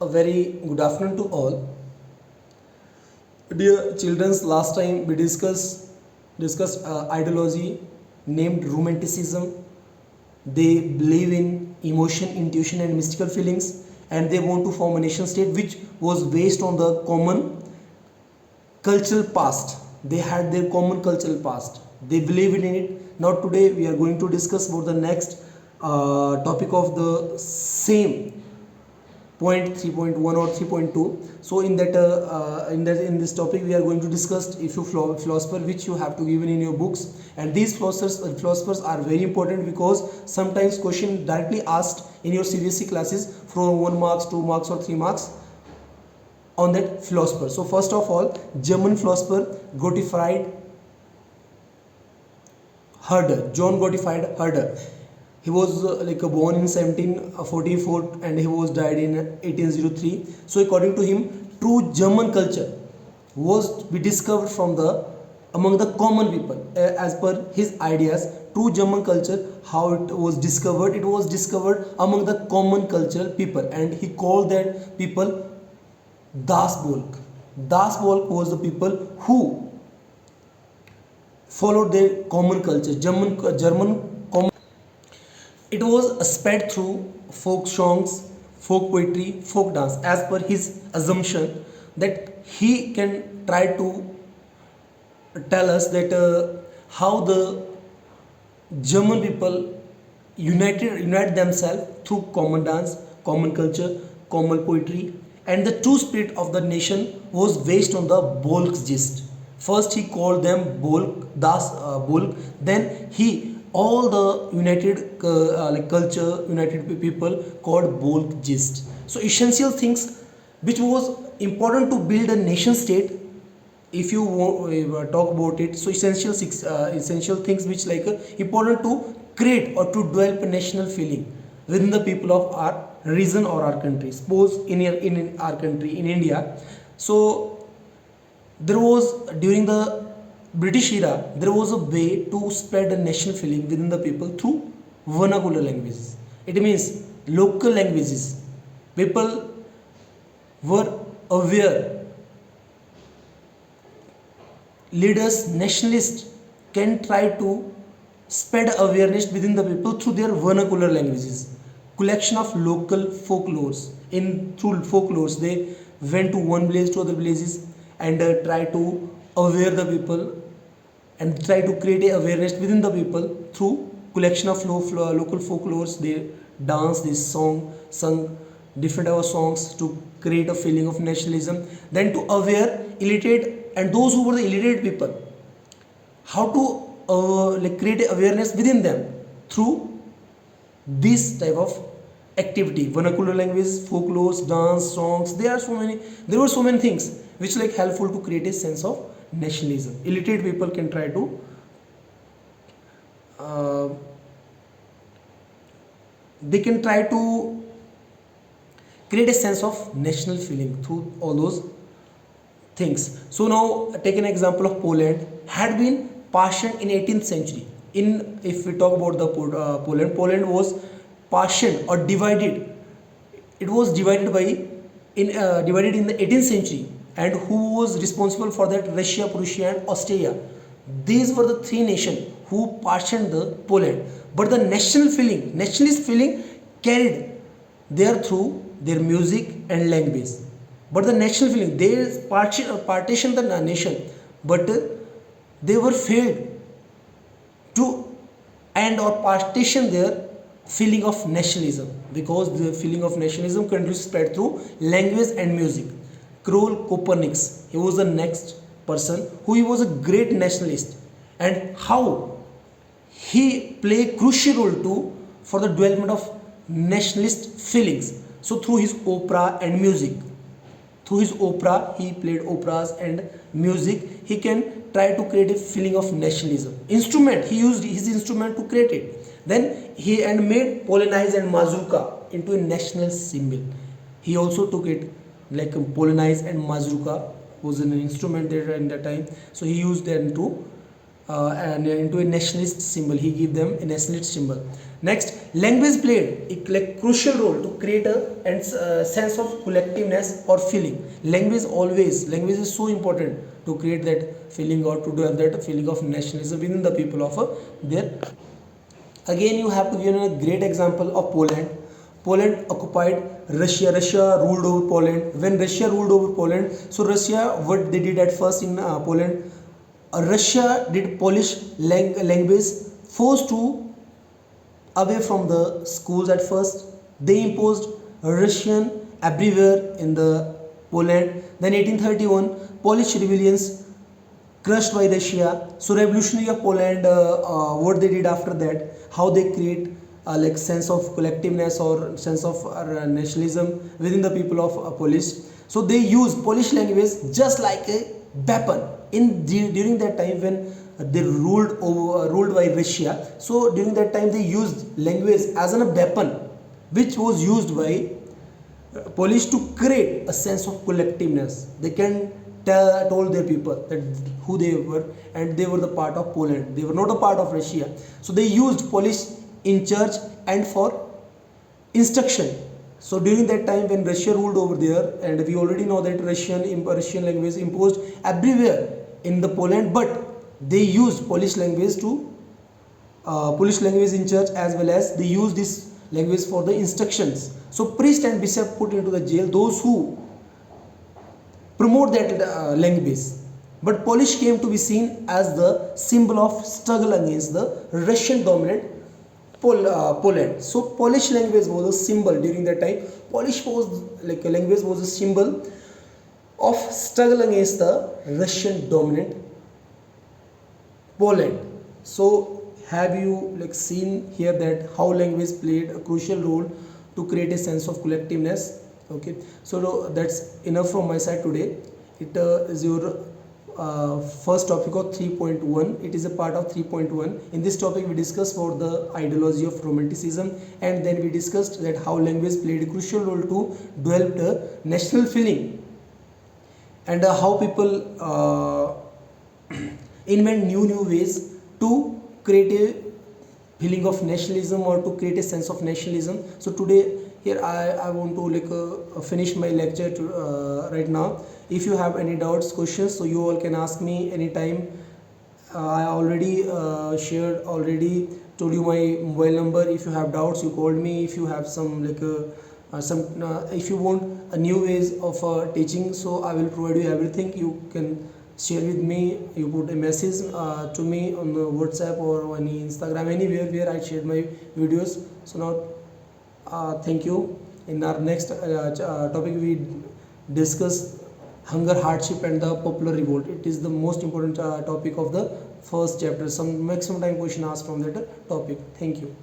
A very good afternoon to all. Dear children, last time we discussed ideology named romanticism. They believe in emotion, intuition, and mystical feelings, and they want to form a nation state which was based on the common cultural past. They had their common cultural past. They believed in it. Now today we are going to discuss about the next topic of the same point 3.1 or 3.2. So in this topic we are going to discuss a few philosopher which you have to given in your books, and these philosophers are very important because sometimes question directly asked in your CBSE classes from 1 marks, 2 marks or 3 marks on that philosopher. So first of all, German philosopher Gottfried Herder, John Gottfried Herder. He was born in 1744 and he was died in 1803. So according to him, true German culture was to be discovered from among the common people. As per his ideas, true German culture, how it was discovered among the common cultural people, and he called that people Das Volk. Das Volk was the people who followed their common culture, German common. It was spread through folk songs, folk poetry, folk dance, as per his assumption that he can try to tell us that how the German people unite themselves through common dance, common culture, common poetry, and the true spirit of the nation was based on the Volksgeist. First he called them Volk, then he all the united culture, united people called Volksgeist. So essential things which was important to build a nation state. If you talk about it, so essential things which important to create or to develop a national feeling within the people of our region or our country. Suppose in our country, in India, so there was during the British era, there was a way to spread a national feeling within the people through vernacular languages. It means local languages. People were aware. Leaders, nationalists can try to spread awareness within the people through their vernacular languages. Collection of local folklores. Through folklores, they went to one village to other villages and try to aware the people and try to create a awareness within the people through collection of local folklores. They dance, they sung different type of songs to create a feeling of nationalism. Then to aware illiterate and those who were the illiterate people, how to create awareness within them through this type of activity: vernacular language, folklores, dance, songs. There were so many things which helpful to create a sense of nationalism. Illiterate people can try to create a sense of national feeling through all those things. So now take an example of Poland. Had been partitioned in 18th century. If we talk about the Poland was partitioned or divided. It was divided divided in the 18th century. And who was responsible for that? Russia, Prussia and Austria. These were the three nations who partitioned the Poland. But the nationalist feeling carried there through their music and language. But the national feeling, they partitioned the nation, but they were failed to end or partition their feeling of nationalism, because the feeling of nationalism continues to spread through language and music. Karol Copernicus, he was the next person who he was a great nationalist, and how he played a crucial role for the development of nationalist feelings. So through his opera and music, he played operas and music, he can try to create a feeling of nationalism. He used his instrument to create it. Then he made Polonaise and mazurka into a national symbol. He also took it Polonaise and mazurka was an instrument there in that time, so he used them to and into a nationalist symbol. He gave them a nationalist symbol. Next, language played a like crucial role to create a sense of collectiveness or feeling. Language is so important to create that feeling or to have that feeling of nationalism within the people of their. Again, you have to give a great example of Poland. Poland occupied Russia. Russia ruled over Poland. When Russia ruled over Poland, so Russia, what they did at first in Poland, Russia did Polish language forced to away from the schools at first. They imposed Russian everywhere in the Poland. Then 1831, Polish rebellions crushed by Russia. So revolutionary of Poland, what they did after that, how they create like sense of collectiveness or sense of nationalism within the people of Polish. So they use Polish language just like a weapon during that time when they ruled by Russia. So during that time they used language as a weapon which was used by Polish to create a sense of collectiveness. They can told their people that who they were, and they were the part of Poland. They were not a part of Russia. So they used Polish in church and for instruction. So during that time when Russia ruled over there, and we already know that Russian language imposed everywhere in the Poland, but they used Polish language in church, as well as they used this language for the instructions. So priest and bishop put into the jail those who promote that language. But Polish came to be seen as the symbol of struggle against the Russian dominant Poland. So Polish language was a symbol during that time. Polish was like a language was a symbol of struggle against the Russian dominant Poland. So have you like seen here that how language played a crucial role to create a sense of collectiveness? Okay, so that's enough from my side today. It is your first topic of 3.1. It is a part of 3.1. In this topic we discussed about the ideology of romanticism, and then we discussed that how language played a crucial role to develop the national feeling, and how people invent new ways to create a feeling of nationalism or to create a sense of nationalism. So today here I want to like finish my lecture right now. If you have any doubts, questions, so you all can ask me anytime. I already told you my mobile number. If you have doubts, you called me. If you have some like if you want a new ways of teaching, so I will provide you everything. You can share with me. You put a message to me on the WhatsApp or any Instagram, anywhere where I shared my videos. So now thank you. In our next topic we discuss hunger, hardship and the popular revolt. It is the most important topic of the first chapter. Some maximum time question asked from that topic. Thank you.